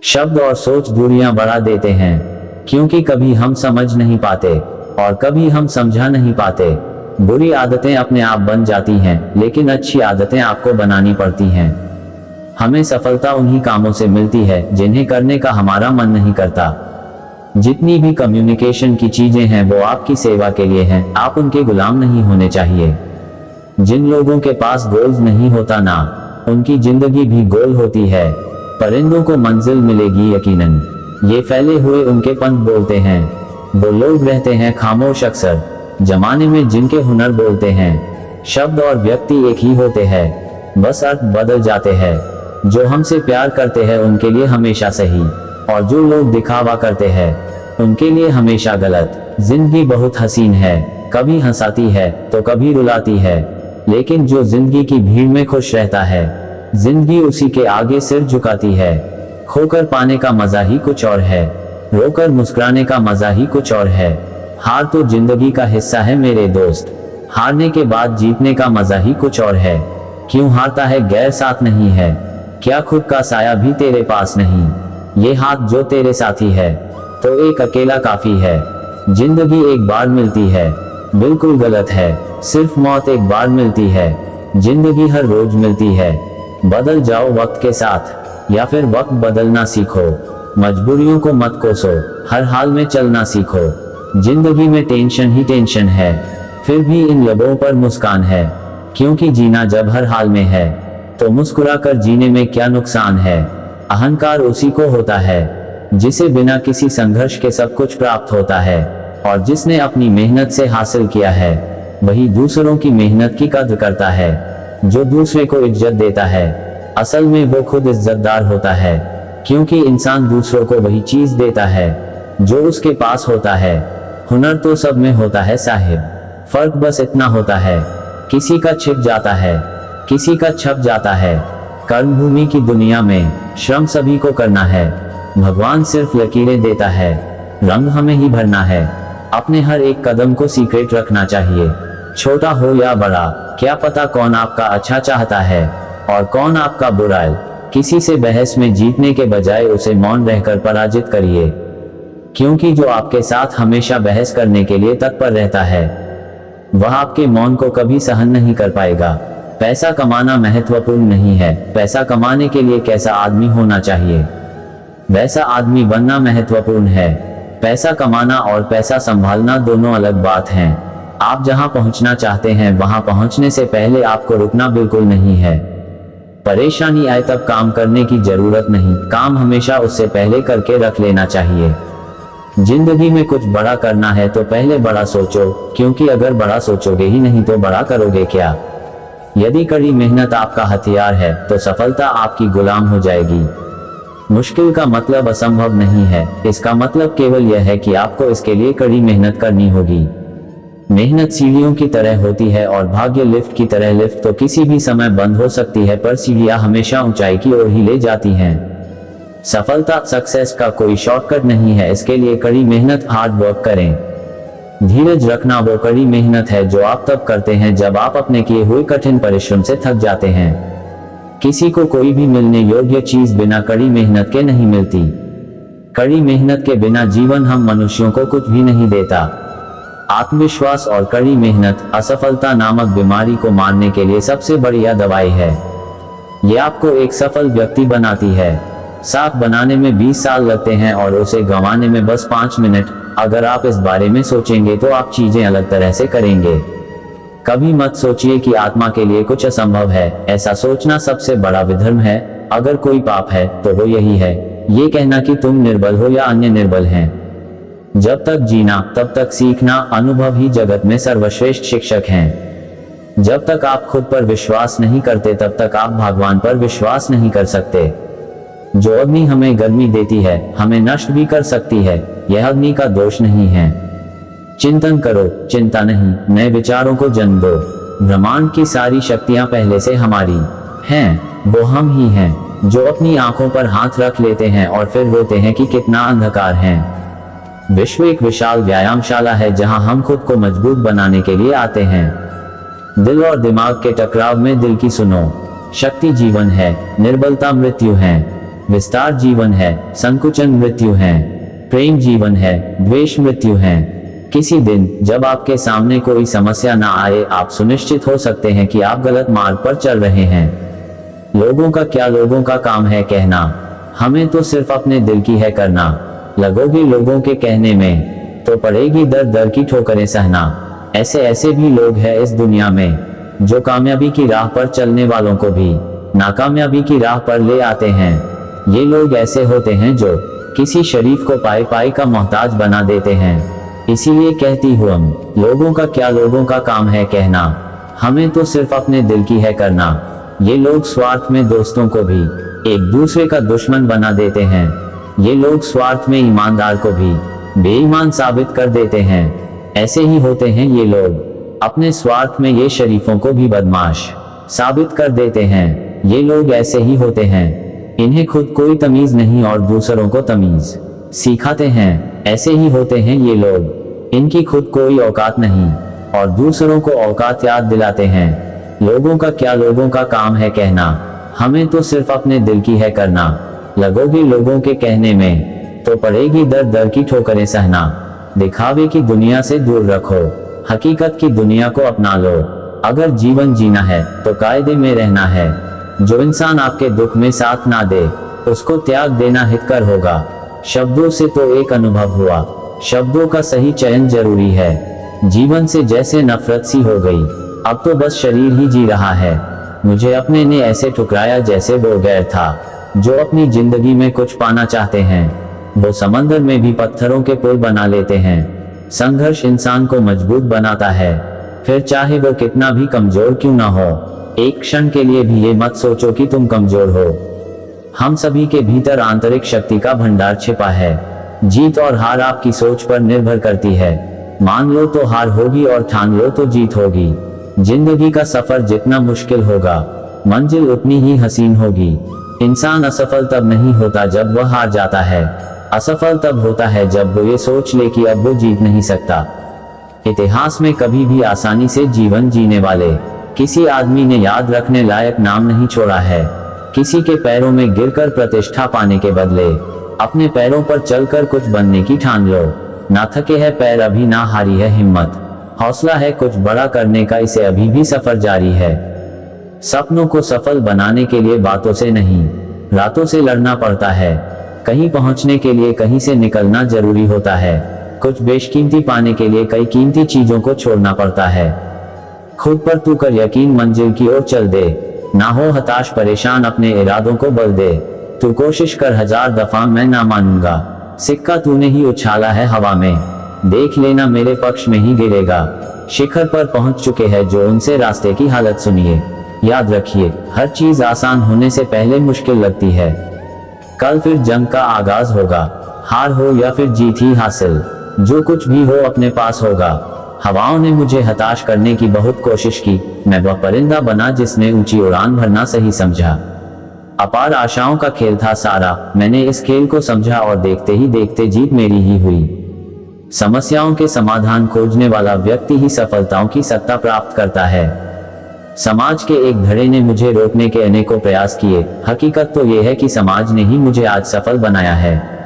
शब्द और सोच दूरियां बढ़ा देते हैं, क्योंकि कभी हम समझ नहीं पाते और कभी हम समझा नहीं पाते। बुरी आदतें अपने आप बन जाती हैं, लेकिन अच्छी आदतें आपको बनानी पड़ती हैं। हमें सफलता उन्हीं कामों से मिलती है जिन्हें करने का हमारा मन नहीं करता। जितनी भी कम्युनिकेशन की चीजें हैं वो आपकी सेवा के लिए हैं, आप उनके गुलाम नहीं होने चाहिए। जिन लोगों के पास गोल्स नहीं होता ना, उनकी जिंदगी भी गोल होती है। परिंदों को मंजिल मिलेगी यकीनन, ये फैले हुए उनके पंख बोलते हैं। वो लोग रहते हैं खामोश अक्सर, जमाने में जिनके हुनर बोलते हैं। शब्द और व्यक्ति एक ही होते हैं, बस अर्थ बदल जाते हैं। जो हमसे प्यार करते हैं उनके लिए हमेशा सही, और जो लोग दिखावा करते हैं उनके लिए हमेशा गलत। जिंदगी बहुत हसीन है, कभी हंसाती है तो कभी रुलाती है, लेकिन जो जिंदगी की भीड़ में खुश रहता है, जिंदगी उसी के आगे सिर झुकाती है। खोकर पाने का मजा ही कुछ और है, रोकर मुस्कुराने का मजा ही कुछ और है। हार तो जिंदगी का हिस्सा है मेरे दोस्त, हारने के बाद जीतने का मजा ही कुछ और है। क्यों हारता है गैर साथ नहीं है, क्या खुद का साया भी तेरे पास नहीं। ये हाथ जो तेरे साथी है तो एक अकेला काफी है। जिंदगी एक बार मिलती है, बिल्कुल गलत है, सिर्फ मौत एक बार मिलती है। जिंदगी हर रोज मिलती है, बदल जाओ वक्त के साथ या फिर वक्त बदलना सीखो। मजबूरियों को मत कोसो, हर हाल में चलना सीखो। जिंदगी में टेंशन ही टेंशन है, फिर भी इन लबों पर मुस्कान है। क्योंकि जीना जब हर हाल में है तो मुस्कुरा कर जीने में क्या नुकसान है। अहंकार उसी को होता है जिसे बिना किसी संघर्ष के सब कुछ प्राप्त होता है, और जिसने अपनी मेहनत से हासिल किया है वही दूसरों की मेहनत की कद्र करता है। जो दूसरे को इज्जत देता है असल में वो खुद इज्जतदार होता है, क्योंकि इंसान दूसरों को वही चीज देता है जो उसके पास होता है। हुनर तो सब में होता है साहिब, फर्क बस इतना होता है किसी का छिप जाता है, किसी का छप जाता है। कर्म भूमि की दुनिया में श्रम सभी को करना है, भगवान सिर्फ लकीरें देता है, रंग हमें ही भरना है। अपने हर एक कदम को सीक्रेट रखना चाहिए, छोटा हो या बड़ा, क्या पता कौन आपका अच्छा चाहता है और कौन आपका बुरा। किसी से बहस में जीतने के बजाय उसे मौन रहकर पराजित करिए, क्योंकि जो आपके साथ हमेशा बहस करने के लिए तत्पर रहता है वह आपके मौन को कभी सहन नहीं कर पाएगा। पैसा कमाना महत्वपूर्ण नहीं है, पैसा कमाने के लिए कैसा आदमी होना चाहिए वैसा आदमी बनना महत्वपूर्ण है। पैसा कमाना और पैसा संभालना दोनों अलग बात हैं। आप जहां पहुंचना चाहते हैं वहां पहुंचने से पहले आपको रुकना बिल्कुल नहीं है। परेशानी आए तब काम करने की जरूरत नहीं, काम हमेशा उससे पहले करके रख लेना चाहिए। जिंदगी में कुछ बड़ा करना है तो पहले बड़ा सोचो, क्योंकि अगर बड़ा सोचोगे ही नहीं तो बड़ा करोगे क्या। यदि कड़ी मेहनत आपका हथियार है तो सफलता आपकी गुलाम हो जाएगी। मुश्किल का मतलब असंभव नहीं है, इसका मतलब केवल यह है कि आपको इसके लिए कड़ी मेहनत करनी होगी। मेहनत सीढ़ियों की तरह होती है और भाग्य लिफ्ट की तरह। लिफ्ट तो किसी भी समय बंद हो सकती है, पर सीढ़ियां हमेशा ऊंचाई की ओर ही ले जाती हैं। सफलता सक्सेस का कोई शॉर्टकट नहीं है, इसके लिए कड़ी मेहनत, हार्ड वर्क करें। धीरज रखना वो कड़ी मेहनत है जो आप तब करते हैं जब आप अपने किए हुए कठिन परिश्रम से थक जाते हैं। किसी को कोई भी मिलने योग्य चीज बिना कड़ी मेहनत के नहीं मिलती। कड़ी मेहनत के बिना जीवन हम मनुष्यों को कुछ भी नहीं देता। आत्मविश्वास और कड़ी मेहनत असफलता नामक बीमारी को मारने के लिए सबसे बढ़िया दवाई है। ये आपको एक सफल व्यक्ति बनाती है। साथ बनाने में 20 साल लगते हैं और उसे गंवाने में बस 5 मिनट। अगर आप इस बारे में सोचेंगे तो आप चीजें अलग तरह से करेंगे। कभी मत सोचिए कि आत्मा के लिए कुछ असंभव है, ऐसा सोचना सबसे बड़ा विधर्म है। अगर कोई पाप है तो वो यही है, ये कहना कि तुम निर्बल हो या अन्य निर्बल हैं। जब तक जीना तब तक सीखना, अनुभव ही जगत में सर्वश्रेष्ठ शिक्षक हैं। जब तक आप खुद पर विश्वास नहीं करते तब तक आप भगवान पर विश्वास नहीं कर सकते। जो अग्नि हमें गर्मी देती है हमें नष्ट भी कर सकती है, यह अग्नि का दोष नहीं है। चिंतन करो, चिंता नहीं, नए विचारों को जन्म दो। ब्रह्मांड की सारी शक्तियां पहले से हमारी हैं, वो हम ही हैं जो अपनी आंखों पर हाथ रख लेते हैं और फिर रोते हैं कि कितना अंधकार है। विश्व एक विशाल व्यायामशाला है जहां हम खुद को मजबूत बनाने के लिए आते हैं। दिल और दिमाग के टकराव में दिल की सुनो। शक्ति जीवन है, निर्बलता मृत्यु है। विस्तार जीवन है, संकुचन मृत्यु है, प्रेम जीवन है, द्वेष मृत्यु है। किसी दिन जब आपके सामने कोई समस्या ना आए, आप सुनिश्चित हो सकते हैं कि आप गलत मार्ग पर चल रहे हैं। लोगों का क्या, लोगों का काम है कहना, हमें तो सिर्फ अपने दिल की है करना। लगोगे लोगों के कहने में तो पड़ेगी दर दर की ठोकरें सहना। ऐसे ऐसे भी लोग हैं इस दुनिया में जो कामयाबी की राह पर चलने वालों को भी नाकामयाबी की राह पर ले आते हैं। ये लोग ऐसे होते हैं जो किसी शरीफ को पाई पाई का मोहताज बना देते हैं। इसीलिए कहती हूँ हम लोगों का क्या, लोगों का काम है कहना, हमें तो सिर्फ अपने दिल की है करना। ये लोग स्वार्थ में दोस्तों को भी एक दूसरे का दुश्मन बना देते हैं। ये लोग स्वार्थ में ईमानदार को भी बेईमान साबित कर देते हैं। ऐसे ही होते हैं ये लोग, अपने स्वार्थ में ये शरीफों को भी बदमाश साबित कर देते हैं। ये लोग ऐसे ही होते हैं, इन्हें खुद कोई तमीज नहीं और दूसरों को तमीज सिखाते हैं। ऐसे ही होते हैं ये लोग, इनकी खुद कोई औकात नहीं और दूसरों को औकात याद दिलाते हैं। लोगों का क्या, लोगों का काम है कहना, हमें तो सिर्फ अपने दिल की है करना। लगोगे लोगों के कहने में तो पड़ेगी दर दर की ठोकरें सहना। दिखावे की दुनिया से दूर रखो, हकीकत की दुनिया को अपना लो। अगर जीवन जीना है तो कायदे में रहना है। जो इंसान आपके दुख में साथ ना दे उसको त्याग देना हितकर होगा। शब्दों से तो एक अनुभव हुआ, शब्दों का सही चयन जरूरी है। जीवन से जैसे नफरत सी हो गई, अब तो बस शरीर ही जी रहा है। मुझे अपने ने ऐसे ठुकराया जैसे वो गैर था। जो अपनी जिंदगी में कुछ पाना चाहते हैं वो समंदर में भी पत्थरों के पुल बना लेते हैं। संघर्ष इंसान को मजबूत बनाता है, फिर चाहे वो कितना भी कमजोर क्यों ना हो। एक क्षण के लिए भी ये मत सोचो कि तुम कमजोर हो। हम सभी के भीतर आंतरिक शक्ति का भंडार छिपा है। जीत और हार आपकी सोच पर निर्भर करती है। मान लो तो हार होगी और ठान लो तो जीत होगी। जिंदगी का सफर जितना मुश्किल होगा, मंजिल उतनी ही हसीन होगी। इंसान असफल तब नहीं होता जब वह हार जाता है, असफल तब होता है जब वो ये सोच ले कि अब वो जीत नहीं सकता। इतिहास में कभी भी आसानी से जीवन जीने वाले किसी आदमी ने याद रखने लायक नाम नहीं छोड़ा है। किसी के पैरों में गिरकर प्रतिष्ठा पाने के बदले अपने पैरों पर चलकर कुछ बनने की ठान लो। ना थके है पैर अभी, ना हारी है हिम्मत, हौसला है कुछ बड़ा करने का, इसे अभी भी सफर जारी है। सपनों को सफल बनाने के लिए बातों से नहीं रातों से लड़ना पड़ता है। कहीं पहुंचने के लिए कहीं से निकलना जरूरी होता है। कुछ बेशकीमती पाने के लिए कई कीमती चीजों को छोड़ना पड़ता है। खुद पर तू कर यकीन, मंजिल की ओर चल दे। ना हो हताश परेशान, अपने इरादों को बल दे। तू कोशिश कर 1000 दफा, मैं ना मानूंगा। सिक्का तूने ही उछाला है हवा में, देख लेना मेरे पक्ष में ही गिरेगा। शिखर पर पहुंच चुके हैं जो, उनसे रास्ते की हालत सुनिए। याद रखिए, हर चीज आसान होने से पहले मुश्किल लगती है। कल फिर जंग का आगाज होगा, हार हो या फिर जीत ही हासिल, जो कुछ भी हो अपने पास होगा। हवाओं ने मुझे हताश करने की बहुत कोशिश की, मैं वह परिंदा बना जिसने ऊंची उड़ान भरना सही समझा। अपार आशाओं का खेल था सारा, मैंने इस खेल को समझा और देखते ही देखते जीत मेरी ही हुई। समस्याओं के समाधान खोजने वाला व्यक्ति ही सफलताओं की सत्ता प्राप्त करता है। समाज के एक धड़े ने मुझे रोकने के अनेकों प्रयास किए। हकीकत तो यह है कि समाज ने ही मुझे आज सफल बनाया है।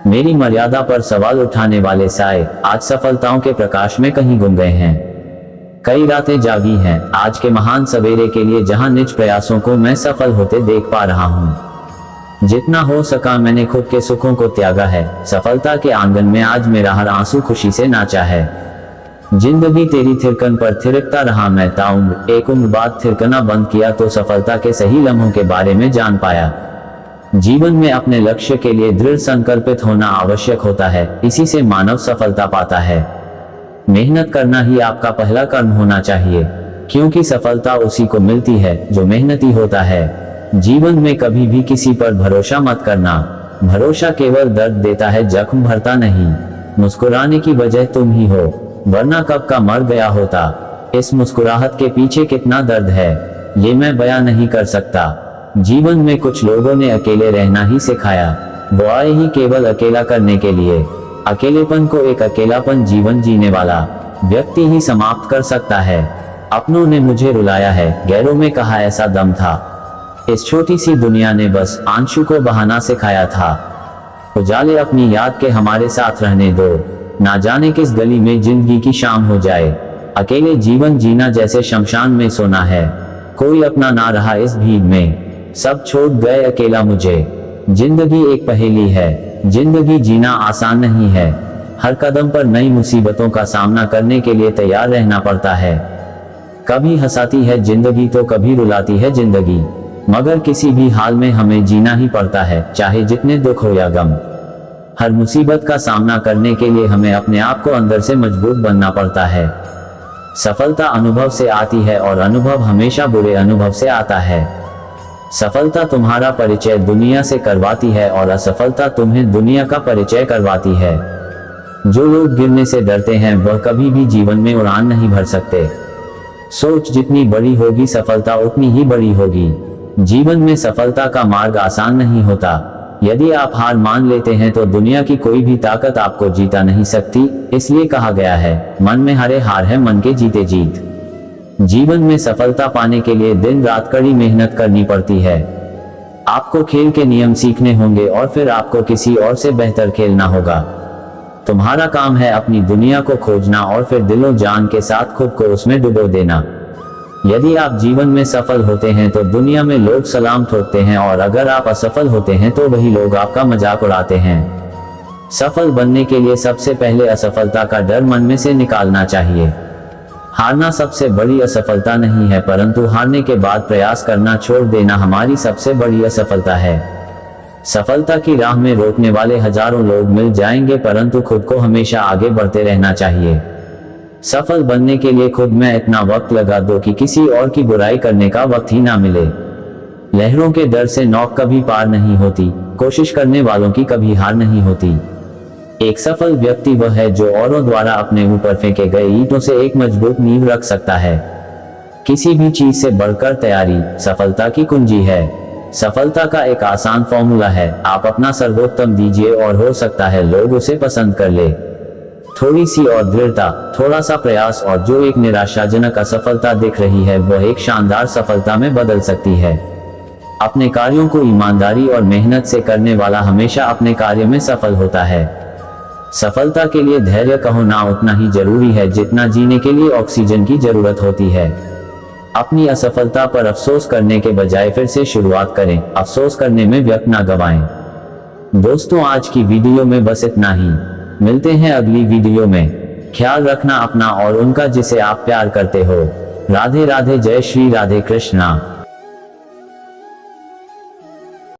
मेरी मर्यादा पर सवाल उठाने वाले साए आज सफलताओं के प्रकाश में कहीं गुम गए हैं। कई रातें जागी हैं आज के महान सवेरे के लिए, जहां निज प्रयासों को मैं सफल होते देख पा रहा हूं। जितना हो सका मैंने खुद के सुखों को त्यागा है। सफलता के आंगन में आज मेरा हर आंसू खुशी से नाचा है। जिंदगी तेरी थिरकन पर थिरकता रहा मैं ताउम्र, एक उम्र बाद थिरकना बंद किया तो सफलता के सही लम्हों के बारे में जान पाया। जीवन में अपने लक्ष्य के लिए दृढ़ संकल्पित होना आवश्यक होता है, इसी से मानव सफलता पाता है। मेहनत करना ही आपका पहला कर्म होना चाहिए, क्योंकि सफलता उसी को मिलती है जो मेहनती होता है। जीवन में कभी भी किसी पर भरोसा मत करना, भरोसा केवल दर्द देता है, जख्म भरता नहीं। मुस्कुराने की वजह तुम ही हो, वरना कब का मर गया होता। इस मुस्कुराहट के पीछे कितना दर्द है ये मैं बयां नहीं कर सकता। जीवन में कुछ लोगों ने अकेले रहना ही सिखाया, वो आए ही केवल अकेला करने के लिए। अकेलेपन को एक अकेलापन जीवन जीने वाला व्यक्ति ही समाप्त कर सकता है। अपनों ने मुझे रुलाया है, गैरों में कहा ऐसा दम था। इस छोटी सी दुनिया ने बस आंसू को बहाना सिखाया था। उजाले अपनी याद के हमारे साथ रहने दो, ना जाने किस गली में जिंदगी की शाम हो जाए। अकेले जीवन जीना जैसे शमशान में सोना है, कोई अपना ना रहा इस भीड़ में, सब छोड़ गए अकेला मुझे। जिंदगी एक पहेली है, जिंदगी जीना आसान नहीं है, हर कदम पर नई मुसीबतों का सामना करने के लिए तैयार रहना पड़ता है। कभी हंसाती है जिंदगी तो कभी रुलाती है जिंदगी, मगर किसी भी हाल में हमें जीना ही पड़ता है, चाहे जितने दुख हो या गम। हर मुसीबत का सामना करने के लिए हमें अपने आप को अंदर से मजबूत बनना पड़ता है। सफलता अनुभव से आती है और अनुभव हमेशा बुरे अनुभव से आता है। सफलता तुम्हारा परिचय दुनिया से करवाती है और असफलता तुम्हें दुनिया का परिचय करवाती है। जो लोग गिरने से डरते हैं वह कभी भी जीवन में उड़ान नहीं भर सकते। सोच जितनी बड़ी होगी सफलता उतनी ही बड़ी होगी। जीवन में सफलता का मार्ग आसान नहीं होता। यदि आप हार मान लेते हैं तो दुनिया की कोई भी ताकत आपको जीता नहीं सकती। इसलिए कहा गया है, मन में हारे हार है, मन के जीते जीत। जीवन में सफलता पाने के लिए दिन रात कड़ी मेहनत करनी पड़ती है। आपको खेल के नियम सीखने होंगे और फिर आपको किसी और से बेहतर खेलना होगा। तुम्हारा काम है अपनी दुनिया को खोजना और फिर दिलो जान के साथ खुद को उसमें डुबो देना। यदि आप जीवन में सफल होते हैं तो दुनिया में लोग सलाम ठोकते हैं, और अगर आप असफल होते हैं तो वही लोग आपका मजाक उड़ाते हैं। सफल बनने के लिए सबसे पहले असफलता का डर मन में से निकालना चाहिए। हारना सबसे बड़ी असफलता नहीं है, परंतु हारने के बाद प्रयास करना छोड़ देना हमारी सबसे बड़ी असफलता है। सफलता की राह में रोकने वाले हजारों लोग मिल जाएंगे, परंतु खुद को हमेशा आगे बढ़ते रहना चाहिए। सफल बनने के लिए खुद में इतना वक्त लगा दो कि किसी और की बुराई करने का वक्त ही ना मिले। लहरों के डर से नौक कभी पार नहीं होती, कोशिश करने वालों की कभी हार नहीं होती। एक सफल व्यक्ति वह है जो औरों द्वारा अपने ऊपर फेंके गए ईंटों से एक मजबूत नींव रख सकता है। किसी भी चीज से बढ़कर तैयारी सफलता की कुंजी है। सफलता का एक आसान फॉर्मूला है, आप अपना सर्वोत्तम दीजिए और हो सकता है लोग उसे पसंद कर ले। थोड़ी सी और दृढ़ता, थोड़ा सा प्रयास, और जो एक निराशाजनक असफलता दिख रही है वह एक शानदार सफलता में बदल सकती है। अपने कार्यों को ईमानदारी और मेहनत से करने वाला हमेशा अपने कार्य में सफल होता है। सफलता के लिए धैर्य कहो ना उतना ही जरूरी है जितना जीने के लिए ऑक्सीजन की जरूरत होती है। अपनी असफलता पर अफसोस करने के बजाय फिर से शुरुआत करें, अफसोस करने में वक्त ना गवाएं। दोस्तों, आज की वीडियो में बस इतना ही। मिलते हैं अगली वीडियो में। ख्याल रखना अपना और उनका जिसे आप प्यार करते हो। राधे राधे, जय श्री राधे कृष्णा।